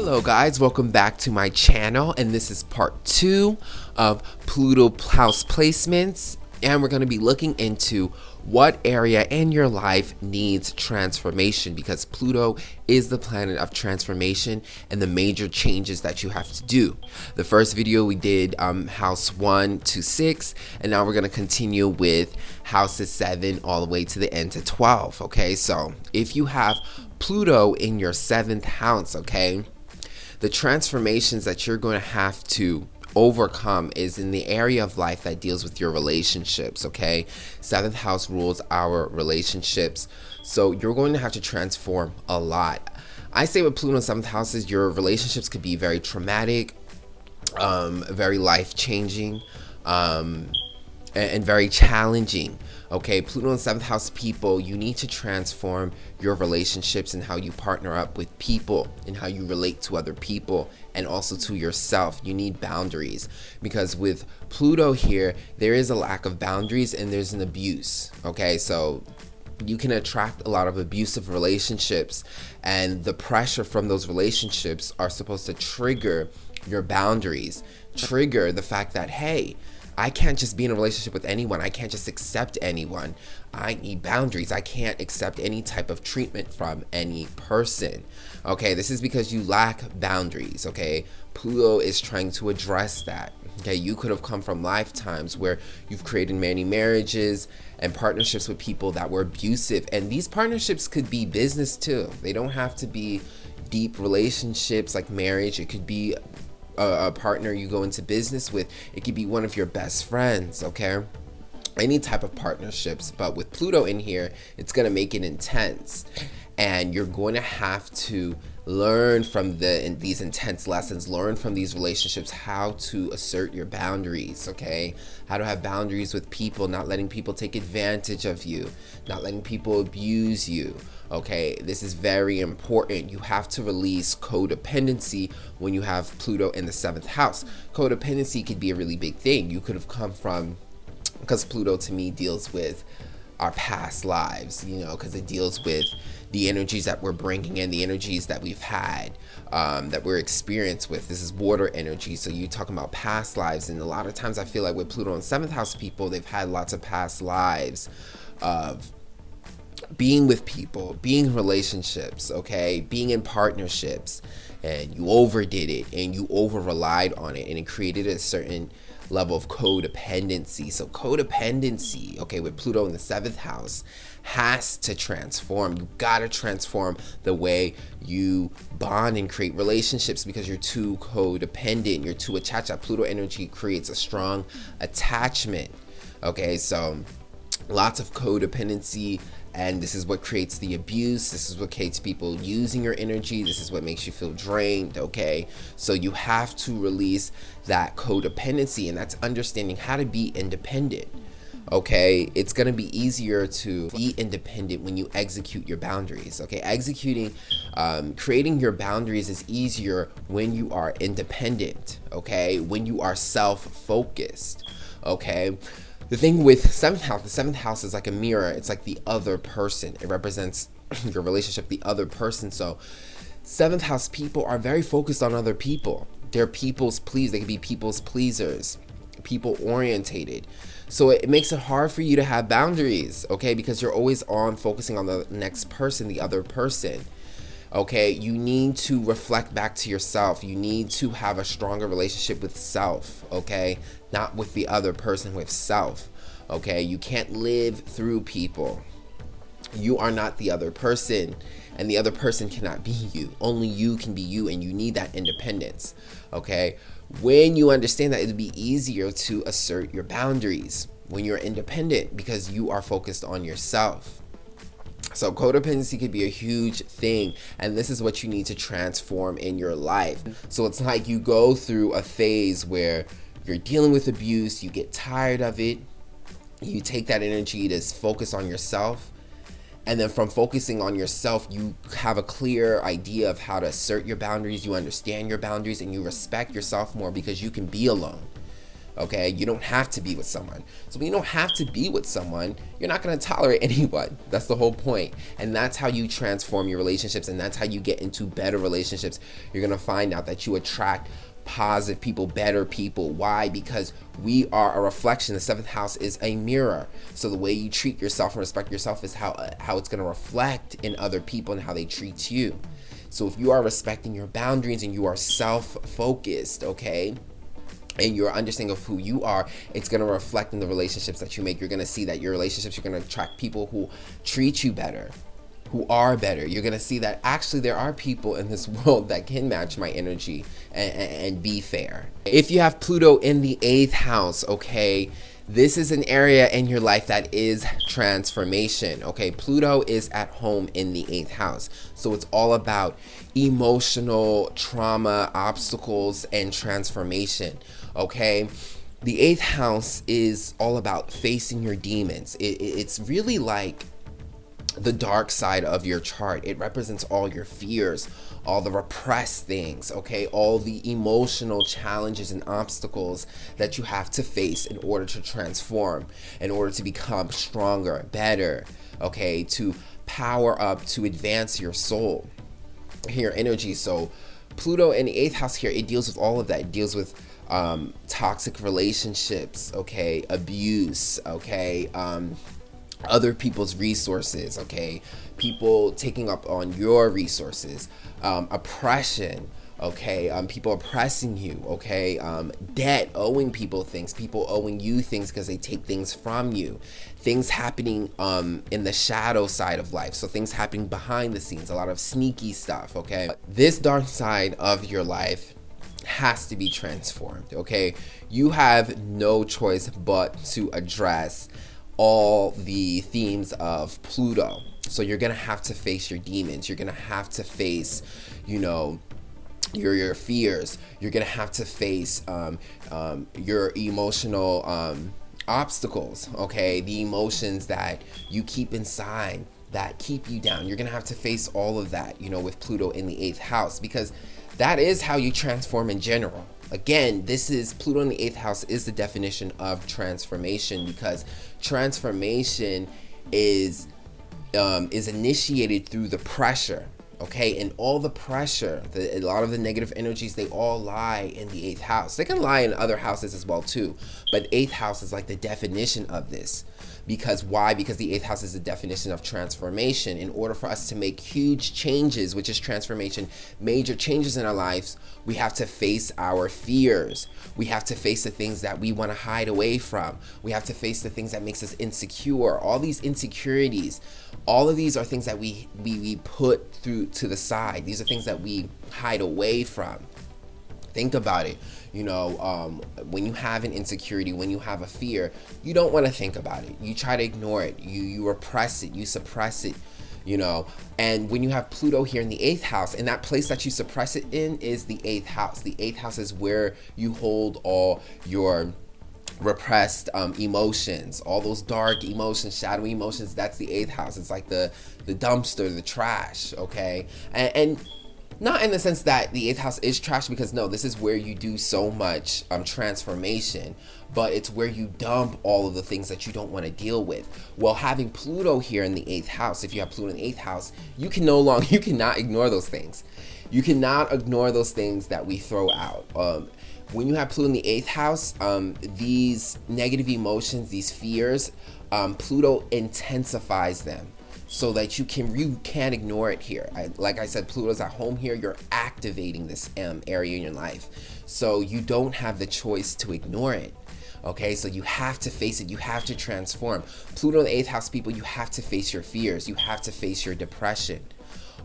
Hello guys, welcome back to my channel, and this is part 2 of Pluto house placements, and we're going to be looking into what area in your life needs transformation, because Pluto is the planet of transformation and the major changes that you have to do. The first video we did house 1 to 6, and now we're going to continue with houses 7 all the way to the end to 12. Okay, so if you have Pluto in your 7th house, okay, the transformations that you're going to have to overcome is in the area of life that deals with your relationships. Okay, 7th house rules our relationships, so you're going to have to transform a lot. I say with Pluto in 7th houses, your relationships could be very traumatic, very life-changing, and very challenging. Okay, Pluto in 7th house people, you need to transform your relationships and how you partner up with people and how you relate to other people and also to yourself. You need boundaries, because with Pluto here, there is a lack of boundaries and there's an abuse. Okay, so you can attract a lot of abusive relationships, and the pressure from those relationships are supposed to trigger your boundaries, trigger the fact that, hey, I can't just be in a relationship with anyone. I can't just accept anyone. I need boundaries. I can't accept any type of treatment from any person. Okay, this is because you lack boundaries. Okay, Pluto is trying to address that. Okay, you could have come from lifetimes where you've created many marriages and partnerships with people that were abusive. And these partnerships could be business too. They don't have to be deep relationships like marriage. It could be a partner you go into business with. It could be one of your best friends. Okay, any type of partnerships, but with Pluto in here, it's going to make it intense, and you're going to have to learn from these intense lessons, learn from these relationships how to assert your boundaries. Okay, how to have boundaries with people, not letting people take advantage of you, not letting people abuse you. Okay, this is very important. You have to release codependency when you have Pluto in the 7th house. Codependency could be a really big thing. You could have come from, because Pluto to me deals with our past lives, you know, because it deals with the energies that we're bringing in, the energies that we've had, that we're experienced with. This is water energy, so you're talking about past lives, and a lot of times I feel like with Pluto in 7th house people, they've had lots of past lives of being with people, being in relationships, okay, being in partnerships, and you overdid it and you over relied on it, and it created a certain level of codependency. So codependency, okay, with Pluto in the 7th house, has to transform. You gotta transform the way you bond and create relationships, because you're too codependent, you're too attached. That Pluto energy creates a strong attachment. Okay, so lots of codependency, and this is what creates the abuse. This is what creates people using your energy. This is what makes you feel drained. Okay, so you have to release that codependency, and that's understanding how to be independent. Okay, it's gonna be easier to be independent when you execute your boundaries. Okay, creating your boundaries is easier when you are independent. Okay, when you are self-focused. Okay, the thing with 7th house, the 7th house is like a mirror. It's like the other person. It represents your relationship, the other person. So 7th house people are very focused on other people. They're people's pleasers. They can be people's pleasers, people orientated. So it makes it hard for you to have boundaries, okay, because you're always on focusing on the next person, the other person. Okay, you need to reflect back to yourself. You need to have a stronger relationship with self, okay, not with the other person, with self. Okay, you can't live through people. You are not the other person, and the other person cannot be you. Only you can be you, and you need that independence. Okay, when you understand that, it'll be easier to assert your boundaries when you're independent, because you are focused on yourself. So codependency could be a huge thing, and this is what you need to transform in your life. So it's like you go through a phase where you're dealing with abuse, you get tired of it, you take that energy to focus on yourself, and then from focusing on yourself, you have a clear idea of how to assert your boundaries, you understand your boundaries, and you respect yourself more because you can be alone. Okay, you don't have to be with someone. So when you don't have to be with someone, you're not going to tolerate anyone. That's the whole point. And that's how you transform your relationships, and that's how you get into better relationships. You're going to find out that you attract positive people, better people. Why? Because we are a reflection. The seventh house is a mirror. So the way you treat yourself and respect yourself is how it's going to reflect in other people and how they treat you. So if you are respecting your boundaries and you are self-focused, okay, and your understanding of who you are, it's going to reflect in the relationships that you make. You're going to see that your relationships, you're going to attract people who treat you better, who are better. You're going to see that actually there are people in this world that can match my energy and be fair. If you have Pluto in the 8th house, okay, this is an area in your life that is transformation. Okay, Pluto is at home in the 8th house. So it's all about emotional trauma, obstacles, and transformation. Okay, the 8th house is all about facing your demons. It's really like the dark side of your chart. It represents all your fears, all the repressed things, okay, all the emotional challenges and obstacles that you have to face in order to transform, in order to become stronger, better, okay, to power up, to advance your soul, your energy. So Pluto in the 8th house here, it deals with all of that. It deals with toxic relationships, okay, abuse, okay, other people's resources, okay, people taking up on your resources, oppression, okay, people oppressing you, okay, debt, owing people things, people owing you things because they take things from you, things happening in the shadow side of life, so things happening behind the scenes, a lot of sneaky stuff, okay. This dark side of your life has to be transformed, okay. You have no choice but to address all the themes of Pluto. So you're gonna have to face your demons. You're gonna have to face, you know, your fears. You're gonna have to face your emotional obstacles, okay, the emotions that you keep inside that keep you down. You're gonna have to face all of that, you know, with Pluto in the 8th house, because that is how you transform in general. Again, this is Pluto in the 8th house is the definition of transformation, because transformation is initiated through the pressure, okay, and all the pressure, a lot of the negative energies, they all lie in the 8th house. They can lie in other houses as well too, but 8th house is like the definition of this. Because why? Because the 8th house is the definition of transformation. In order for us to make huge changes, which is transformation, major changes in our lives, we have to face our fears. We have to face the things that we want to hide away from. We have to face the things that makes us insecure. All these insecurities, all of these are things that we put through to the side. These are things that we hide away from. Think about it. You know, when you have an insecurity, when you have a fear, you don't want to think about it. You try to ignore it. You repress it. You suppress it, you know. And when you have Pluto here in the 8th house, and that place that you suppress it in is the 8th house. The 8th house is where you hold all your repressed emotions, all those dark emotions, shadowy emotions. That's the 8th house. It's like the dumpster, the trash, okay? And not in the sense that the 8th house is trash, because no, this is where you do so much transformation, but it's where you dump all of the things that you don't want to deal with. Well, having Pluto here in the 8th house, if you have Pluto in the 8th house, you cannot ignore those things. You cannot ignore those things that we throw out. When you have Pluto in the 8th house, these negative emotions, these fears, Pluto intensifies them, so that you can't ignore it here. Like I said, Pluto's at home here. You're activating this area in your life, so you don't have the choice to ignore it. Okay, so you have to face it. You have to transform. Pluto in the 8th house, people, you have to face your fears. You have to face your depression,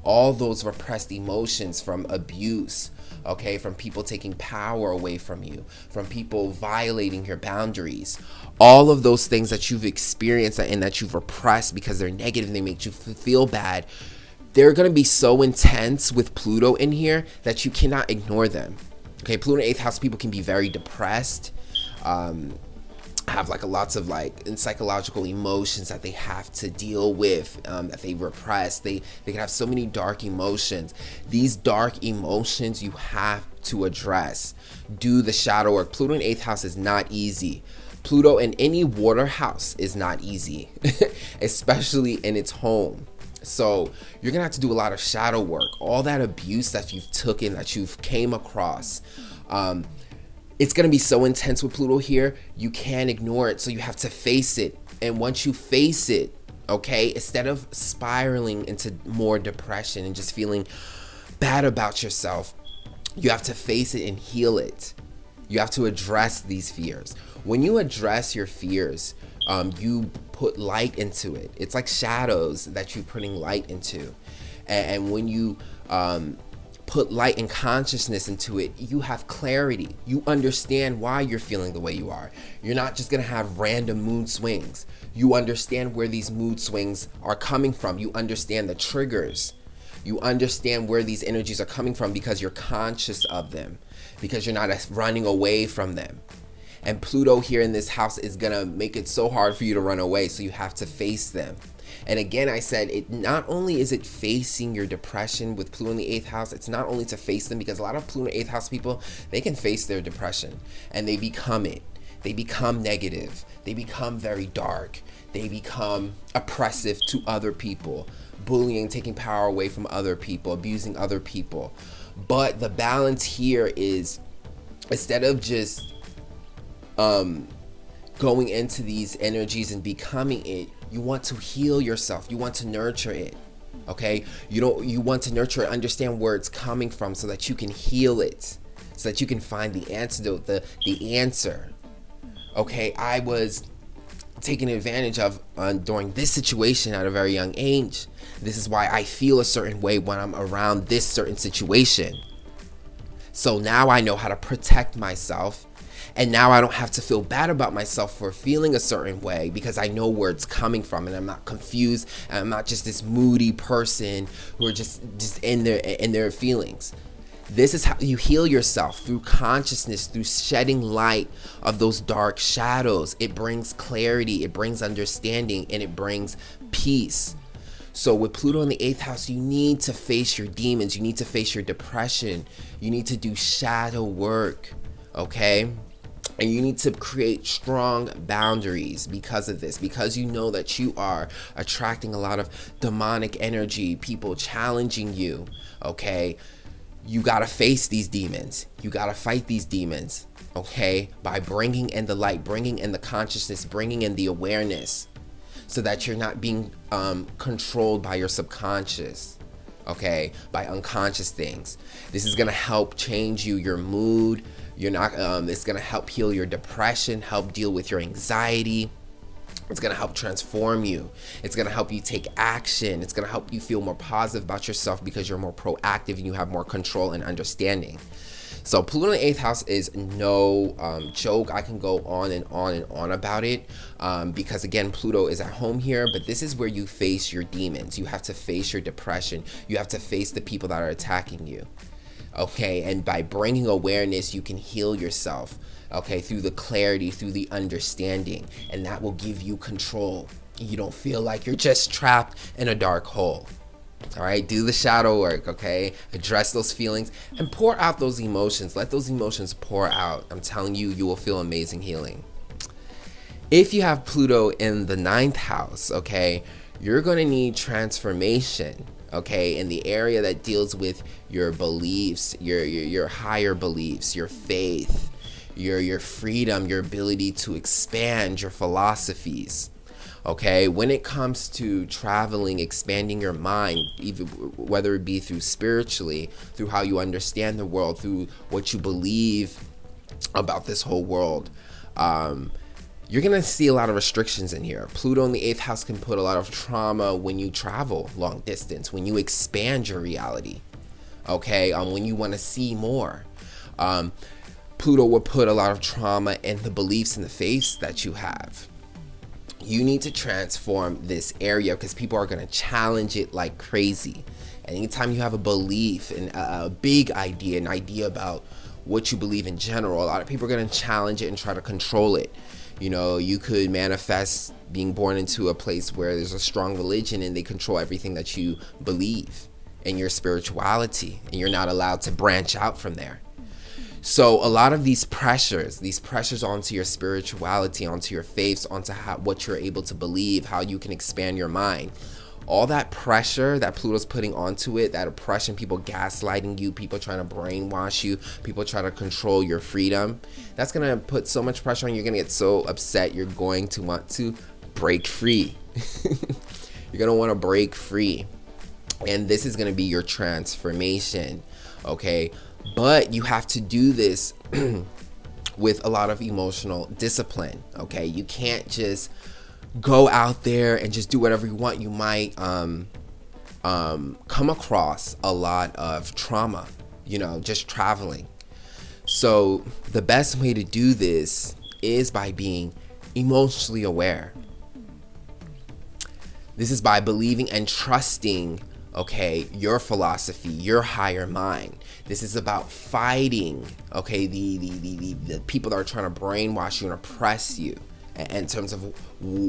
all those repressed emotions from abuse, okay, from people taking power away from you, from people violating your boundaries. All of those things that you've experienced and that you've repressed because they're negative and they make you feel bad, they're going to be so intense with Pluto in here that you cannot ignore them. Okay, Pluto in the 8th house, people can be very depressed. have like lots of like psychological emotions that they have to deal with, that they repress. They can have so many dark emotions. These dark emotions you have to address. Do the shadow work. Pluto in 8th house is not easy. Pluto in any water house is not easy, especially in its home. So you're gonna have to do a lot of shadow work. All that abuse that you've taken, that you've came across, it's going to be so intense with Pluto here, you can't ignore it. So you have to face it. And once you face it, okay, instead of spiraling into more depression and just feeling bad about yourself, you have to face it and heal it. You have to address these fears. When you address your fears, you put light into it. It's like shadows that you're putting light into. And when you put light and consciousness into it, you have clarity. You understand why you're feeling the way you are. You're not just gonna have random mood swings. You understand where these mood swings are coming from. You understand the triggers. You understand where these energies are coming from because you're conscious of them, because you're not running away from them. And Pluto here in this house is gonna make it so hard for you to run away, so you have to face them. And again, I said, it not only is it facing your depression with Pluto in the 8th house, it's not only to face them, because a lot of Pluto in 8th house people, they can face their depression and they become it. They become negative. They become very dark. They become oppressive to other people, bullying, taking power away from other people, abusing other people. But the balance here is, instead of just going into these energies and becoming it, you want to heal yourself. You want to nurture it. Okay? You want to nurture it, understand where it's coming from so that you can heal it, so that you can find the antidote, the answer. Okay? I was taken advantage of during this situation at a very young age. This is why I feel a certain way when I'm around this certain situation. So now I know how to protect myself. And now I don't have to feel bad about myself for feeling a certain way, because I know where it's coming from, and I'm not confused, and I'm not just this moody person who are just in their feelings. This is how you heal yourself, through consciousness, through shedding light of those dark shadows. It brings clarity, it brings understanding, and it brings peace. So with Pluto in the 8th house, you need to face your demons. You need to face your depression. You need to do shadow work, okay? And you need to create strong boundaries because of this, because you know that you are attracting a lot of demonic energy, people challenging you, okay? You gotta face these demons. You gotta fight these demons, okay? By bringing in the light, bringing in the consciousness, bringing in the awareness, so that you're not being controlled by your subconscious, okay? By unconscious things. This is gonna help change your mood. It's gonna help heal your depression, help deal with your anxiety. It's gonna help transform you. It's gonna help you take action. It's gonna help you feel more positive about yourself because you're more proactive and you have more control and understanding. So Pluto in the 8th house is no joke. I can go on and on and on about it because again, Pluto is at home here, but this is where you face your demons. You have to face your depression. You have to face the people that are attacking you. Okay, and by bringing awareness, you can heal yourself, okay, through the clarity, through the understanding, and that will give you control. You don't feel like you're just trapped in a dark hole. All right, do the shadow work, okay? Address those feelings and pour out those emotions. Let those emotions pour out. I'm telling you, you will feel amazing healing. If you have Pluto in the 9th house, okay, you're going to need transformation. Okay, in the area that deals with your beliefs, your higher beliefs, your faith, your freedom, your ability to expand your philosophies. Okay, when it comes to traveling, expanding your mind, even whether it be through spiritually, through how you understand the world, through what you believe about this whole world, you're going to see a lot of restrictions in here. Pluto in the 8th house can put a lot of trauma when you travel long distance, when you expand your reality, okay? When you want to see more. Pluto will put a lot of trauma in the beliefs and the faiths that you have. You need to transform this area because people are going to challenge it like crazy. And anytime you have a belief and a big idea, an idea about what you believe in general, a lot of people are going to challenge it and try to control it. You know, you could manifest being born into a place where there's a strong religion and they control everything that you believe in your spirituality, and you're not allowed to branch out from there. So a lot of these pressures onto your spirituality, onto your faiths, onto what you're able to believe, how you can expand your mind, all that pressure that Pluto's putting onto it, that oppression, people gaslighting you, people trying to brainwash you, people trying to control your freedom, that's going to put so much pressure on you. You're going to get so upset. You're going to want to break free. You're going to want to break free. And this is going to be your transformation. Okay. But you have to do this with a lot of emotional discipline. Okay. You can't just go out there and just do whatever you want. You might come across a lot of trauma, you know, just traveling. So the best way to do this is by being emotionally aware. This is by believing and trusting, okay, your philosophy, your higher mind. This is about fighting, okay, the people that are trying to brainwash you and oppress you, in terms of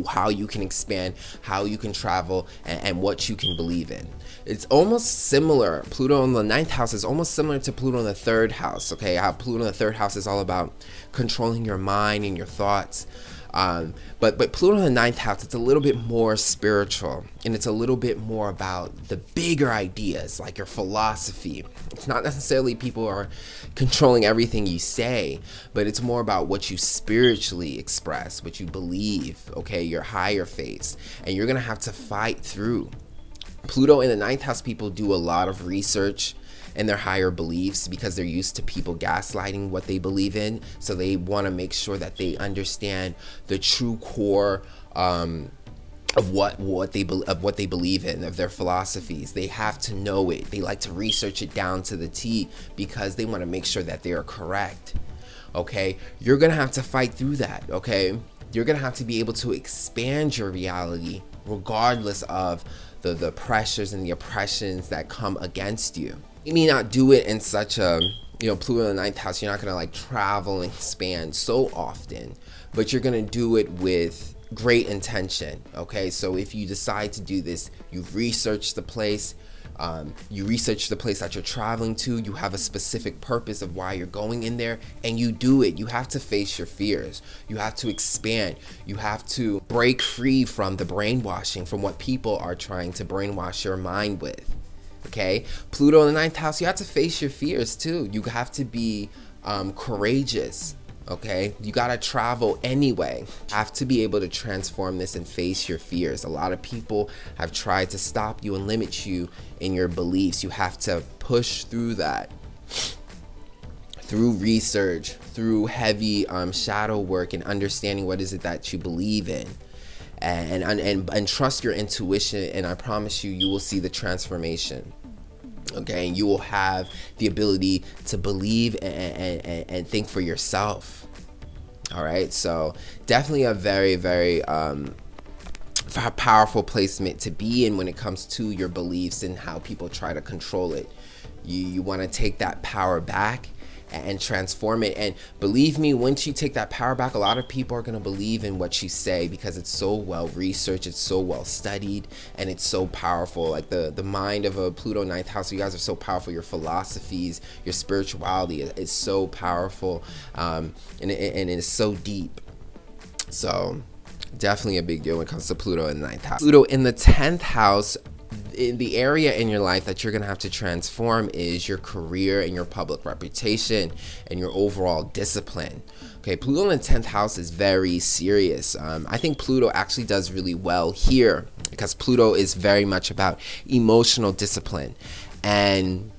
how you can expand, how you can travel, and what you can believe in. It's almost similar. Pluto in the 9th house is almost similar to Pluto in the 3rd house. Okay, how Pluto in the 3rd house is all about controlling your mind and your thoughts. But Pluto in the 9th house, it's a little bit more spiritual, and it's a little bit more about the bigger ideas, like your philosophy. It's not necessarily people are controlling everything you say, but it's more about what you spiritually express, what you believe, okay, your higher faiths, and you're gonna have to fight through. Pluto in the 9th house people do a lot of research in their higher beliefs because they're used to people gaslighting what they believe in. So they want to make sure that they understand the true core of what they believe in, of their philosophies. They have to know it. They like to research it down to the T because they want to make sure that they are correct. Okay, you're gonna have to fight through that. Okay, you're gonna have to be able to expand your reality regardless of the pressures and the oppressions that come against you. You may not do it in such a, you know, Pluto in the 9th house, you're not gonna like travel and expand so often, but you're gonna do it with great intention. Okay, so if you decide to do this, you've researched the place, you research the place that you're traveling to, you have a specific purpose of why you're going in there, and you do it. You have to face your fears. You have to expand. You have to break free from the brainwashing, from what people are trying to brainwash your mind with. Okay, Pluto in the 9th house, you have to face your fears too. You have to be courageous. Okay, you gotta travel anyway. You have to be able to transform this and face your fears. A lot of people have tried to stop you and limit you in your beliefs. You have to push through that through research, through heavy shadow work, and understanding what is it that you believe in, and trust your intuition. And I promise you, you will see the transformation. Okay, and you will have the ability to believe and think for yourself. All right, so definitely a very, very powerful placement to be in when it comes to your beliefs and how people try to control it. You want to take that power back and transform it. And believe me, once you take that power back, a lot of people are going to believe in what you say because it's so well researched, it's so well studied, and it's so powerful. Like the mind of a Pluto 9th house, you guys are so powerful. Your philosophies, your spirituality is so powerful, and it is so deep. So definitely a big deal when it comes to Pluto in the 9th house. Pluto in the 10th house, in the area in your life that you're going to have to transform is your career and your public reputation and your overall discipline. Okay, Pluto in the 10th house is very serious. I think Pluto actually does really well here because Pluto is very much about emotional discipline, and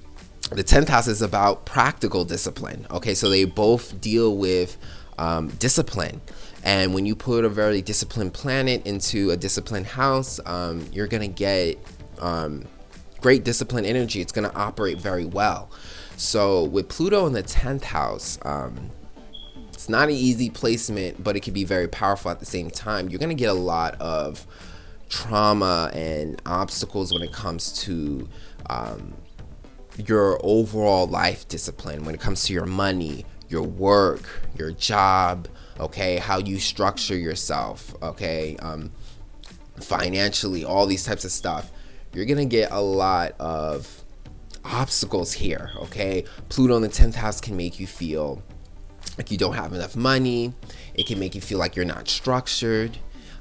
the 10th house is about practical discipline. Okay, so they both deal with discipline. And when you put a very disciplined planet into a disciplined house, you're going to get great discipline energy. It's going to operate very well. So with Pluto in the 10th house, it's not an easy placement, but it can be very powerful at the same time. You're going to get a lot of trauma and obstacles when it comes to your overall life discipline, when it comes to your money, your work, your job, okay, how you structure yourself, okay, financially, all these types of stuff. You're gonna get a lot of obstacles here, okay? Pluto in the 10th house can make you feel like you don't have enough money. It can make you feel like you're not structured.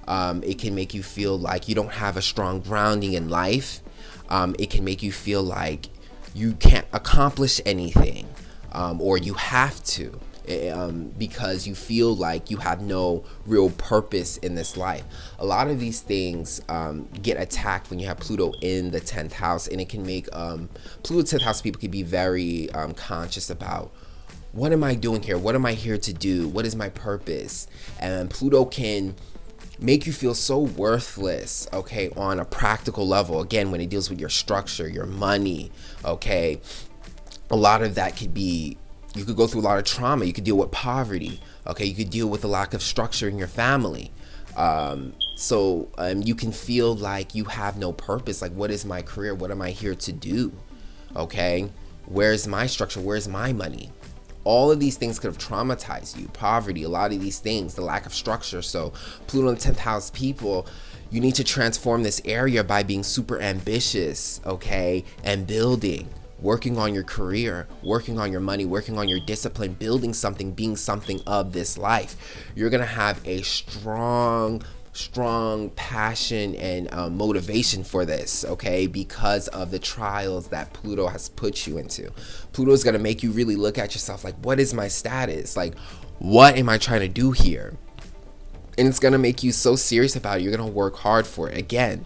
It can make you feel like you don't have a strong grounding in life. It can make you feel like you can't accomplish anything, or you have to, because you feel like you have no real purpose in this life. A lot of these things get attacked when you have Pluto in the 10th house, and it can make Pluto 10th house people can be very conscious about, what am I doing here? What am I here to do? What is my purpose? And Pluto can make you feel so worthless, okay, on a practical level. Again, when it deals with your structure, your money, okay, a lot of that could be, you could go through a lot of trauma. You could deal with poverty, okay, you could deal with a lack of structure in your family. So you can feel like you have no purpose. Like, what is my career? What am I here to do? Okay, where's my structure? Where's my money? All of these things could have traumatized you. Poverty, a lot of these things, the lack of structure. So Pluto in the 10th house people, you need to transform this area by being super ambitious, okay, and building, working on your career, working on your money, working on your discipline, building something, being something of this life. You're gonna have a strong passion and motivation for this, okay, because of the trials that Pluto has put you into. Pluto is going to make you really look at yourself like, what is my status? Like, what am I trying to do here? And it's going to make you so serious about it. You're going to work hard for it. Again,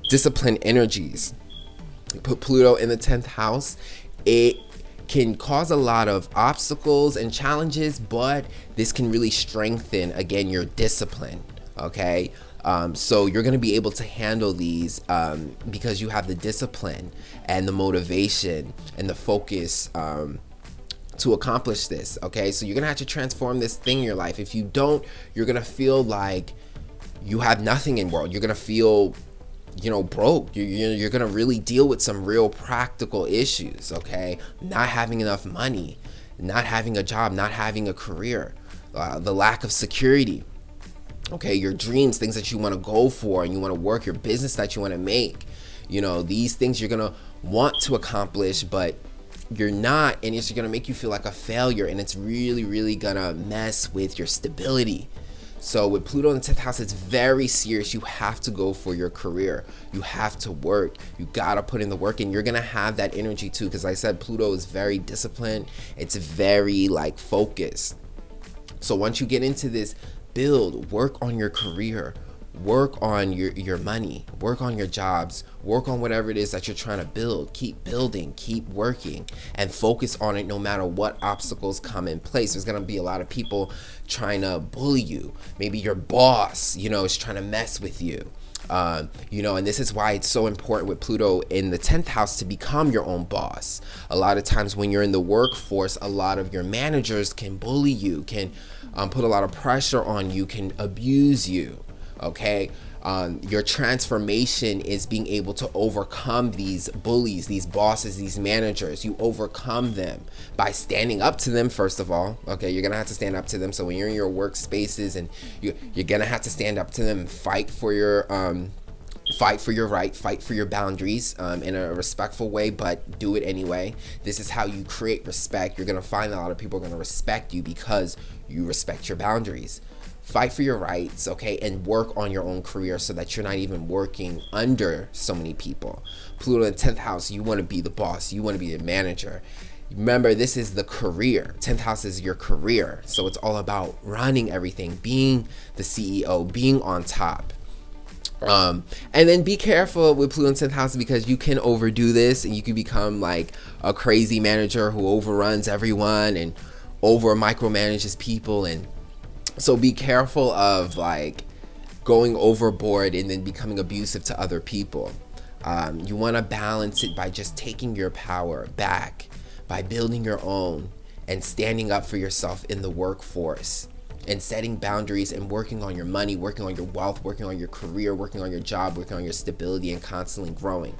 discipline energies. You put Pluto in the 10th house, it can cause a lot of obstacles and challenges, but this can really strengthen, again, your discipline. Okay, so you're going to be able to handle these because you have the discipline and the motivation and the focus to accomplish this. Okay, so you're going to have to transform this thing in your life. If you don't, you're going to feel like you have nothing in the world. You're going to feel, you know, broke. You're going to really deal with some real practical issues. Okay, not having enough money, not having a job, not having a career, the lack of security. Okay, your dreams, things that you want to go for and you want to work, your business that you want to make, you know, these things you're going to want to accomplish, but you're not, and it's going to make you feel like a failure, and it's really, really going to mess with your stability. So with Pluto in the 10th house, it's very serious. You have to go for your career. You have to work. You got to put in the work, and you're going to have that energy too, because I said Pluto is very disciplined. It's very like focused. So once you get into this, build, work on your career, work on your money, work on your jobs, work on whatever it is that you're trying to build. Keep building, keep working, and focus on it no matter what obstacles come in place. There's going to be a lot of people trying to bully you. Maybe your boss, you know, is trying to mess with you. You know, and this is why it's so important with Pluto in the 10th house to become your own boss. A lot of times when you're in the workforce, a lot of your managers can bully you, can put a lot of pressure on you, can abuse you. Okay, your transformation is being able to overcome these bullies, these bosses, these managers. You overcome them by standing up to them, first of all. Okay, you're gonna have to stand up to them. So when you're in your workspaces, and you're gonna have to stand up to them and fight for your right, fight for your boundaries in a respectful way, but do it anyway. This is how you create respect. You're gonna find that a lot of people are gonna respect you because you respect your boundaries. Fight for your rights, okay, and work on your own career so that you're not even working under so many people. Pluto in the 10th house, you want to be the boss. You want to be the manager. Remember, this is the career. 10th house is your career. So it's all about running everything, being the CEO, being on top. And then be careful with Pluto in 10th house, because you can overdo this and you can become like a crazy manager who overruns everyone and over micromanages people. And so be careful of like going overboard and then becoming abusive to other people. You want to balance it by just taking your power back, by building your own and standing up for yourself in the workforce and setting boundaries and working on your money, working on your wealth, working on your career, working on your job, working on your stability, and constantly growing.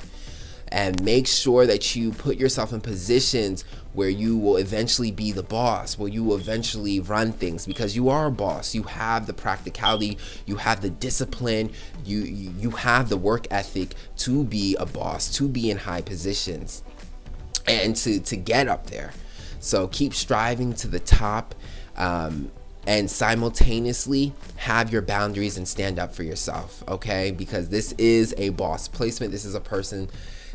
and make sure that you put yourself in positions where you will eventually be the boss, where you will eventually run things, because you are a boss. You have the practicality, you have the discipline, you have the work ethic to be a boss, to be in high positions, and to get up there. So keep striving to the top, and simultaneously have your boundaries and stand up for yourself, okay? Because this is a boss placement. This is a person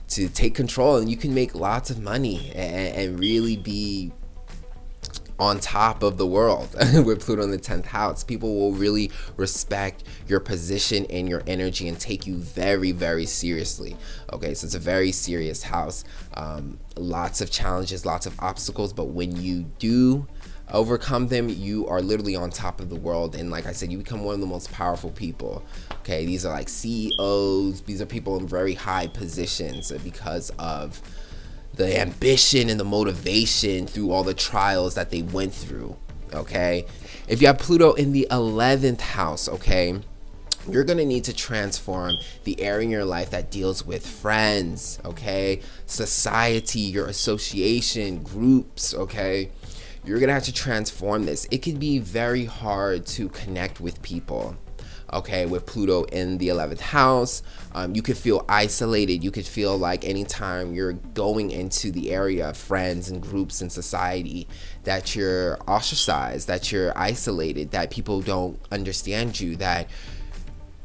to take control, and you can make lots of money and really be on top of the world with Pluto in the 10th house. People will really respect your position and your energy and take you very, very seriously. Okay, so it's a very serious house. Lots of challenges, lots of obstacles, but when you do overcome them, you are literally on top of the world. And like I said, you become one of the most powerful people. Okay, these are like CEOs. These are people in very high positions because of the ambition and the motivation through all the trials that they went through. Okay, if you have Pluto in the 11th house, okay, you're gonna need to transform the area in your life that deals with friends, okay, society, your association, groups, okay. You're gonna have to transform this. It can be very hard to connect with people, okay, with Pluto in the 11th house. You could feel isolated. You could feel like anytime you're going into the area of friends and groups and society that you're ostracized, that you're isolated, that people don't understand you, that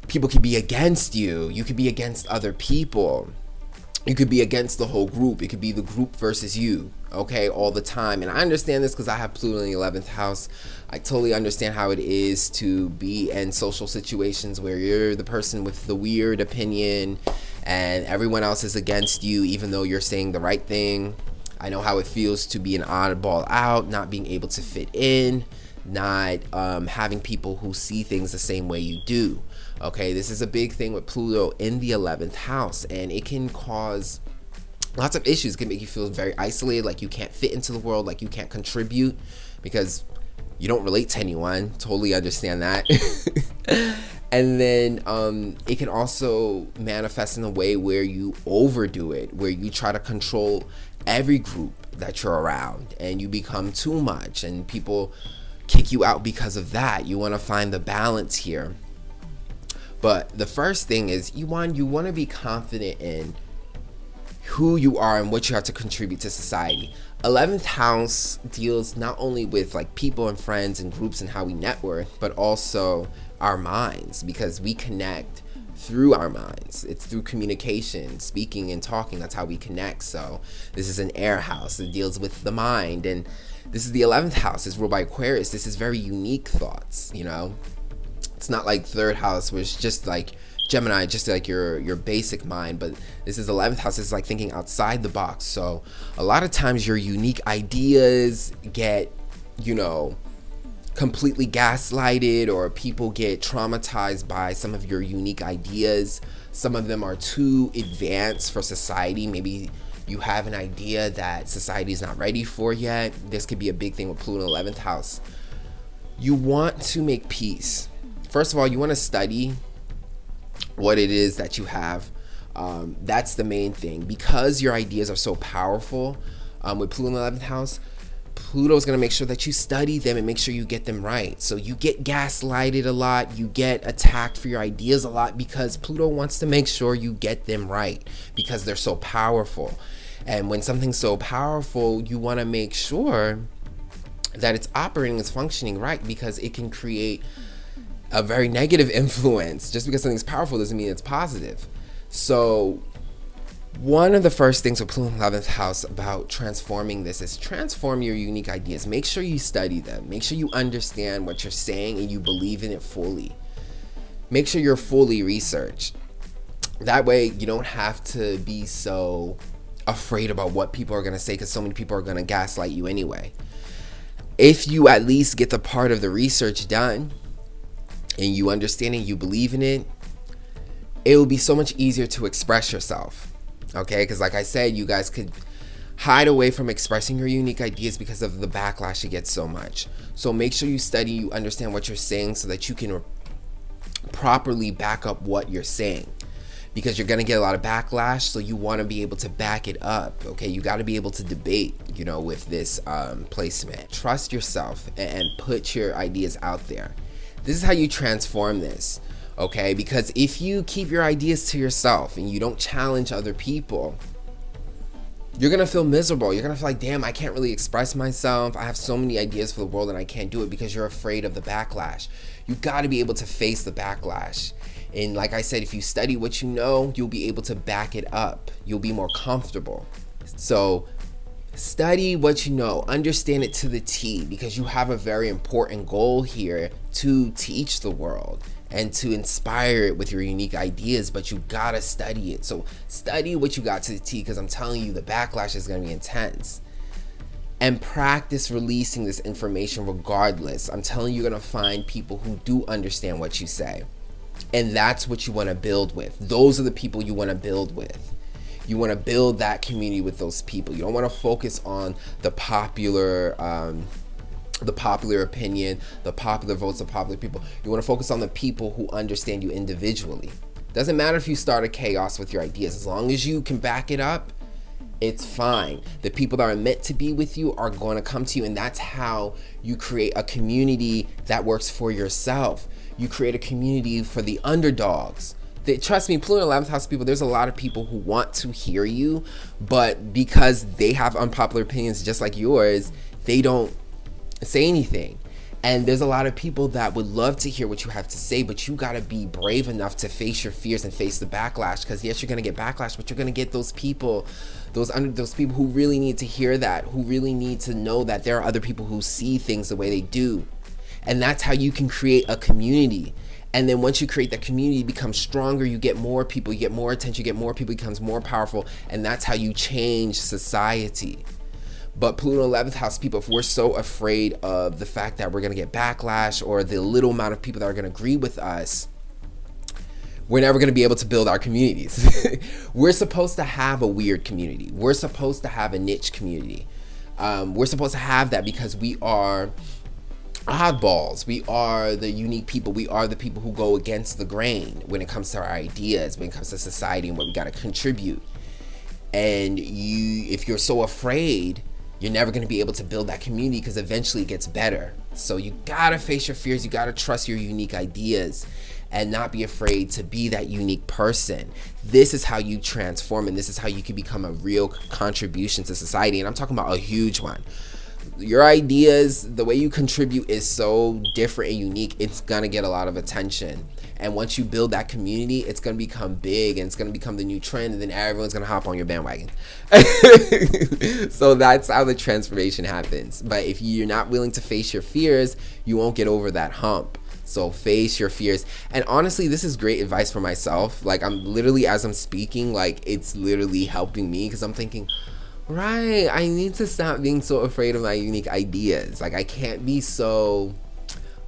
people could be against you. You could be against other people. You could be against the whole group. It could be the group versus you, okay, all the time. And I understand this because I have Pluto in the 11th house. I totally understand how it is to be in social situations where you're the person with the weird opinion and everyone else is against you, even though you're saying the right thing. I know how it feels to be an oddball out, not being able to fit in, not having people who see things the same way you do. Okay, this is a big thing with Pluto in the 11th house, and it can cause lots of issues. It can make you feel very isolated, like you can't fit into the world, like you can't contribute because you don't relate to anyone. Totally understand that. And then it can also manifest in a way where you overdo it, where you try to control every group that you're around and you become too much and people kick you out because of that. You want to find the balance here. But the first thing is you want to be confident in who you are and what you have to contribute to society. 11th house deals not only with like people and friends and groups and how we network, but also our minds, because we connect through our minds. It's through communication, speaking and talking. That's how we connect. So this is an air house that deals with the mind, and this is the 11th house. It's ruled by Aquarius. This is very unique thoughts, you know. It's not like third house, which is just like Gemini, just like your basic mind, but this is 11th house. It's like thinking outside the box. So a lot of times your unique ideas get, you know, completely gaslighted, or people get traumatized by some of your unique ideas. Some of them are too advanced for society. Maybe you have an idea that society is not ready for yet. This could be a big thing with Pluto in 11th house. You want to make peace. First of all, you want to study what it is that you have. That's the main thing. Because your ideas are so powerful, with Pluto in the 11th house, Pluto is going to make sure that you study them and make sure you get them right. So you get gaslighted a lot. You get attacked for your ideas a lot because Pluto wants to make sure you get them right because they're so powerful. And when something's so powerful, you want to make sure that it's operating, it's functioning right, because it can create a very negative influence. Just because something's powerful doesn't mean it's positive. So one of the first things with Pluto in the 11th house about transforming this is transform your unique ideas. Make sure you study them. Make sure you understand what you're saying and you believe in it fully. Make sure you're fully researched. That way you don't have to be so afraid about what people are going to say, because so many people are going to gaslight you anyway. If you at least get the part of the research done and you understand it, you believe in it, it will be so much easier to express yourself. Okay, because like I said, you guys could hide away from expressing your unique ideas because of the backlash you get so much. So make sure you study, you understand what you're saying so that you can properly back up what you're saying. because you're going to get a lot of backlash. So you want to be able to back it up. Okay, you got to be able to debate, with this placement. Trust yourself and put your ideas out there. This is how you transform this. Okay, because if you keep your ideas to yourself and you don't challenge other people, you're gonna feel miserable. You're gonna feel like, damn, I can't really express myself. I have so many ideas for the world and I can't do it, because you're afraid of the backlash. You gotta be able to face the backlash. And like I said, if you study what you know, you'll be able to back it up. You'll be more comfortable. So study what you know, understand it to the T, because you have a very important goal here to teach the world and to inspire it with your unique ideas, but you gotta study it. So study what you got to the T, because I'm telling you, the backlash is gonna be intense. And practice releasing this information regardless. I'm telling you, you're gonna find people who do understand what you say. And that's what you wanna build with. Those are the people you wanna build with. You wanna build that community with those people. You don't wanna focus on the popular opinion, the popular votes of popular people. You want to focus on the people who understand you individually. Doesn't matter if you start a chaos with your ideas. As long as you can back it up, it's fine. The people that are meant to be with you are going to come to you, and that's how you create a community that works for yourself. You create a community for the underdogs. Trust me, Pluto 11th house people, there's a lot of people who want to hear you, but because they have unpopular opinions just like yours, they don't say anything. And there's a lot of people that would love to hear what you have to say, but you got to be brave enough to face your fears and face the backlash, because yes, you're going to get backlash, but you're going to get those people, those people who really need to hear that, who really need to know that there are other people who see things the way they do. And that's how you can create a community. And then once you create that community, you become stronger, you get more people, you get more attention, you get more people, it becomes more powerful, and that's how you change society. But Pluto 11th house people, if we're so afraid of the fact that we're going to get backlash or the little amount of people that are going to agree with us, we're never going to be able to build our communities. We're supposed to have a weird community. We're supposed to have a niche community. We're supposed to have that because we are oddballs. We are the unique people. We are the people who go against the grain when it comes to our ideas, when it comes to society and what we got to contribute. And if you're so afraid, you're never going to be able to build that community, because eventually it gets better. So you got to face your fears. You got to trust your unique ideas and not be afraid to be that unique person. This is how you transform, and this is how you can become a real contribution to society. And I'm talking about a huge one. Your ideas, the way you contribute is so different and unique. It's going to get a lot of attention. And once you build that community, it's going to become big and it's going to become the new trend, and then everyone's going to hop on your bandwagon. So that's how the transformation happens. But if you're not willing to face your fears, you won't get over that hump. So face your fears. And honestly, this is great advice for myself. Like, I'm literally, as I'm speaking, like, it's literally helping me, because I'm thinking, right, I need to stop being so afraid of my unique ideas. Like, I can't be so,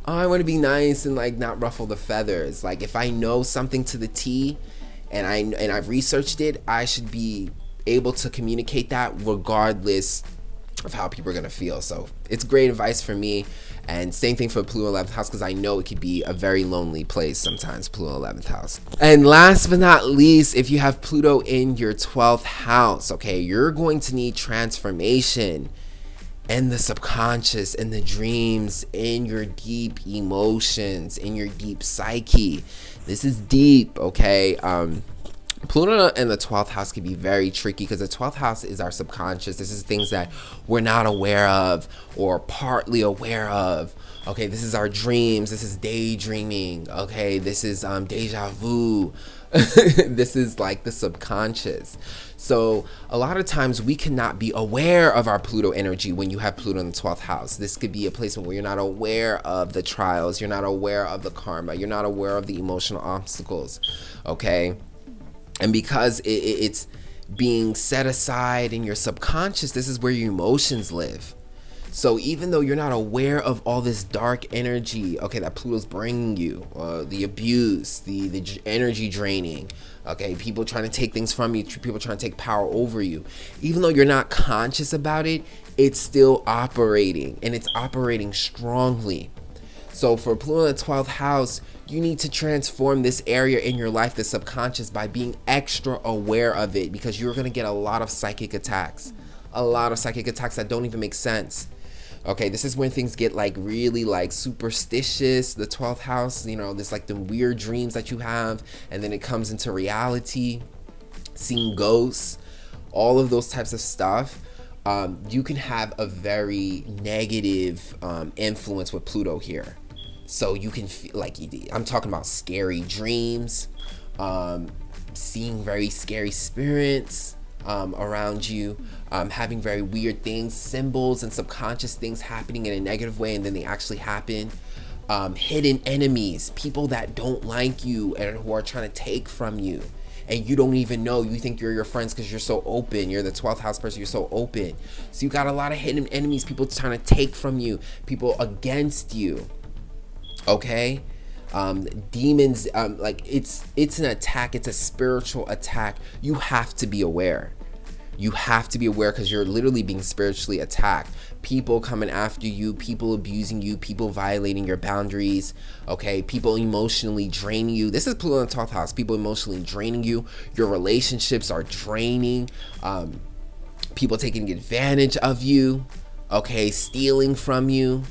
oh, I want to be nice and like not ruffle the feathers. Like, if I know something to the T and I've researched it, I should be able to communicate that regardless of how people are going to feel. So it's great advice for me. And same thing for Pluto 11th house, because I know it could be a very lonely place sometimes, Pluto 11th house. And last but not least, if you have Pluto in your 12th house, okay, you're going to need transformation in the subconscious, in the dreams, in your deep emotions, in your deep psyche. This is deep, okay? Pluto in the 12th house can be very tricky, because the 12th house is our subconscious. This is things that we're not aware of or partly aware of. Okay, this is our dreams. This is daydreaming. Okay, this is deja vu. This is like the subconscious. So a lot of times we cannot be aware of our Pluto energy when you have Pluto in the 12th house. This could be a placement where you're not aware of the trials. You're not aware of the karma. You're not aware of the emotional obstacles. Okay. And because it's being set aside in your subconscious, this is where your emotions live. So even though you're not aware of all this dark energy, okay, that Pluto's bringing you, the abuse, the energy draining, okay, people trying to take things from you, people trying to take power over you, even though you're not conscious about it, it's still operating, and it's operating strongly. So for Pluto in the 12th house, you need to transform this area in your life, the subconscious, by being extra aware of it, because you're going to get a lot of psychic attacks. A lot of psychic attacks that don't even make sense. Okay, this is when things get like really like superstitious. The 12th house, you know, there's like the weird dreams that you have, and then it comes into reality, seeing ghosts, all of those types of stuff. You can have a very negative influence with Pluto here. So you can feel like, I'm talking about scary dreams, seeing very scary spirits around you, having very weird things, symbols and subconscious things happening in a negative way, and then they actually happen. Hidden enemies, people that don't like you and who are trying to take from you, and you don't even know. You think you're your friends because you're so open. You're the 12th house person, you're so open. So you got a lot of hidden enemies, people trying to take from you, people against you. Okay, demons, like it's an attack. It's a spiritual attack. You have to be aware. You have to be aware, because you're literally being spiritually attacked. People coming after you, people abusing you, people violating your boundaries. Okay, people emotionally draining you. This is Pluto in the 12th house. People emotionally draining you. Your relationships are draining. People taking advantage of you. Okay, stealing from you.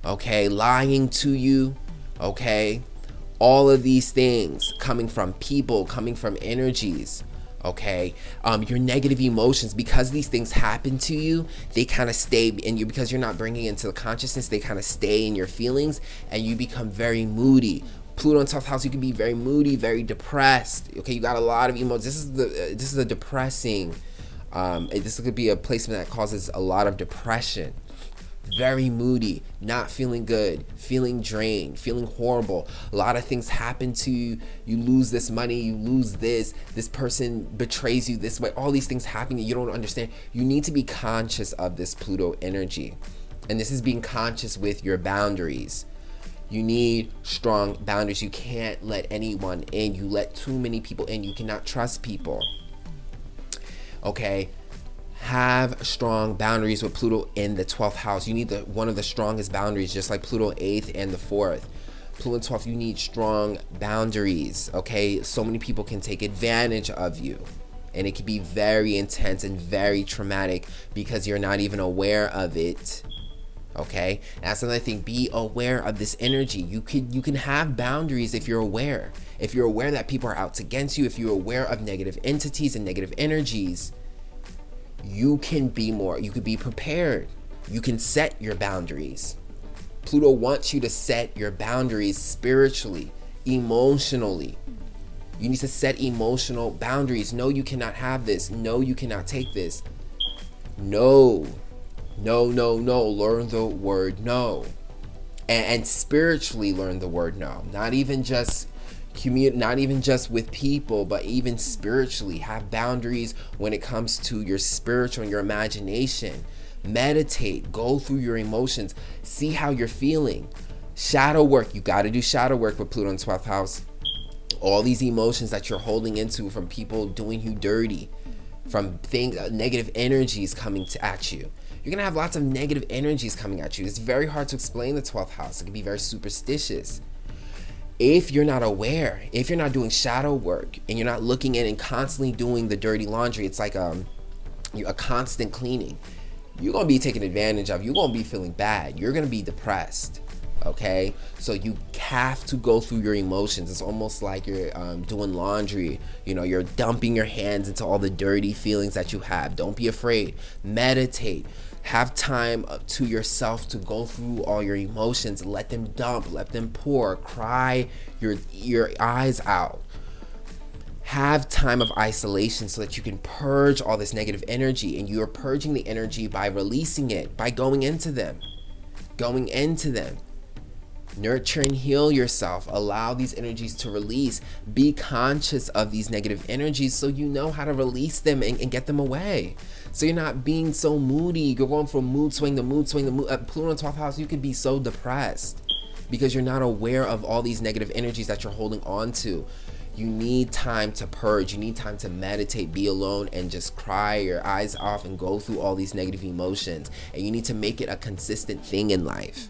Okay, lying to you. Okay, all of these things coming from people, coming from energies. Okay, your negative emotions, because these things happen to you, they kind of stay in you, because you're not bringing it into the consciousness. They kind of stay in your feelings, and you become very moody. Pluto in 12th house, you can be very moody, very depressed. Okay, you got a lot of emotions. This is a depressing. This could be a placement that causes a lot of depression. Very moody, not feeling good, feeling drained, feeling horrible. A lot of things happen to you. You lose this money, you lose this person betrays you this way. All these things happen, you don't understand. You need to be conscious of this Pluto energy. And this is being conscious with your boundaries. You need strong boundaries. You can't let anyone in. You let too many people in. You cannot trust people. Okay? Have strong boundaries with Pluto in the 12th house. You need one of the strongest boundaries, just like Pluto 8th and the 4th. Pluto in 12th, you need strong boundaries. Okay, so many people can take advantage of you, and it can be very intense and very traumatic because you're not even aware of it. Okay, that's another thing. Be aware of this energy. You can have boundaries if you're aware. If you're aware that people are out against you, if you're aware of negative entities and negative energies, you can be more, you could be prepared. You can set your boundaries. Pluto wants you to set your boundaries spiritually, emotionally. You need to set emotional boundaries. No, you cannot have this. No, you cannot take this. No. No, no, no. Learn the word no. And spiritually learn the word no. Not even just with people, but even spiritually. Have boundaries when it comes to your spiritual and your imagination. Meditate, go through your emotions, see how you're feeling. Shadow work, you got to do shadow work with Pluto in 12th house. All these emotions that you're holding into from people doing you dirty, from negative energies coming at you. You're going to have lots of negative energies coming at you. It's very hard to explain the 12th house. It can be very superstitious. If you're not aware, if you're not doing shadow work and you're not looking in and constantly doing the dirty laundry, it's like a constant cleaning. You're going to be taken advantage of. You're going to be feeling bad. You're going to be depressed. Okay? So you have to go through your emotions. It's almost like you're doing laundry. You know, you're dumping your hands into all the dirty feelings that you have. Don't be afraid. Meditate. Have time to yourself to go through all your emotions. Let them dump. Let them pour. Cry your eyes out. Have time of isolation so that you can purge all this negative energy. And you are purging the energy by releasing it, by going into them. Going into them. Nurture and heal yourself. Allow these energies to release. Be conscious of these negative energies so you know how to release them and get them away. So you're not being so moody. You're going from mood swing to mood swing to mood. Pluto in 12th house, you could be so depressed because you're not aware of all these negative energies that you're holding on to. You need time to purge. You need time to meditate, be alone, and just cry your eyes off and go through all these negative emotions. And you need to make it a consistent thing in life.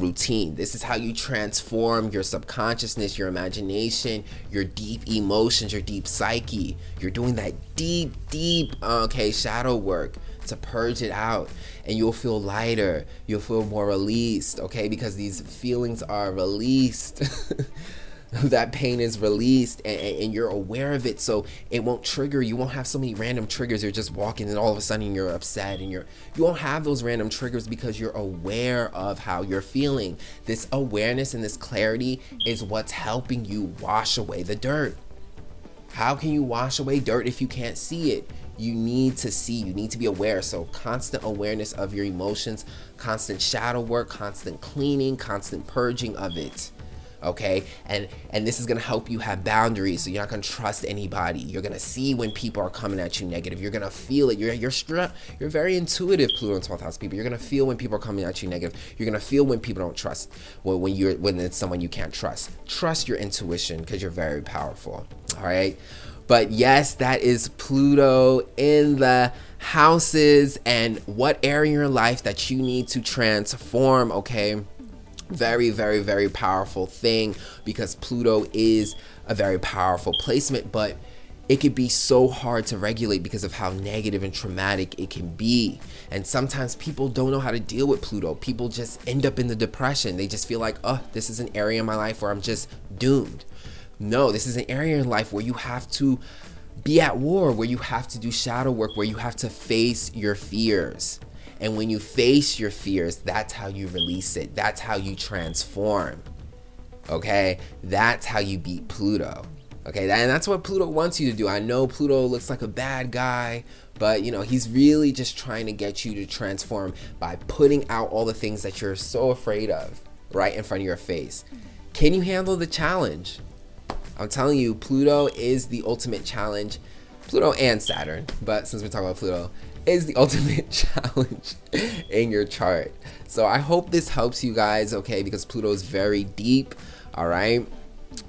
routine. This is how you transform your subconsciousness, your imagination, your deep emotions, your deep psyche. You're doing that deep, shadow work to purge it out, and you'll feel lighter. You'll feel more released, okay? Because these feelings are released. That pain is released, and you're aware of it, so it won't trigger. You won't have so many random triggers. You're just walking and all of a sudden you're upset, and you won't have those random triggers because you're aware of how you're feeling. This awareness and this clarity is what's helping you wash away the dirt. How can you wash away dirt if you can't see it? You need to see, you need to be aware. So constant awareness of your emotions, constant shadow work, constant cleaning, constant purging of it. Okay, and this is gonna help you have boundaries, so you're not gonna trust anybody. You're gonna see when people are coming at you negative. You're gonna feel it. You're very intuitive, Pluto and 12th house people. You're gonna feel when people are coming at you negative. You're gonna feel when people don't trust. When it's someone you can't trust. Trust your intuition because you're very powerful. All right, but yes, that is Pluto in the houses and what area in your life that you need to transform. Okay. Very, very, very powerful thing, because Pluto is a very powerful placement, but it can be so hard to regulate because of how negative and traumatic it can be. And sometimes people don't know how to deal with Pluto. People just end up in the depression. They just feel like, oh, this is an area in my life where I'm just doomed. No, this is an area in life where you have to be at war, where you have to do shadow work, where you have to face your fears. And when you face your fears, that's how you release it. That's how you transform. Okay? That's how you beat Pluto. Okay? And that's what Pluto wants you to do. I know Pluto looks like a bad guy, but you know, he's really just trying to get you to transform by putting out all the things that you're so afraid of right in front of your face. Can you handle the challenge? I'm telling you, Pluto is the ultimate challenge. Pluto and Saturn, but since we're talking about Pluto, is the ultimate challenge in your chart. So I hope this helps you guys, okay, because Pluto is very deep. All right,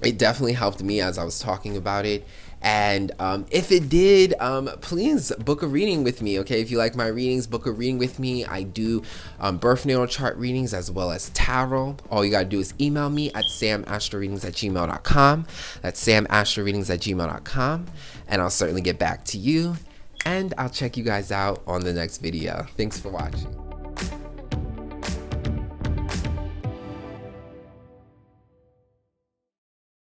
it definitely helped me as I was talking about it. And if it did, please book a reading with me, okay? If you like my readings, book a reading with me. I do birth natal chart readings as well as tarot. All you gotta do is email me at samastroreadings@gmail.com. That's samastroreadings@gmail.com, and I'll certainly get back to you. And I'll check you guys out on the next video. Thanks for watching.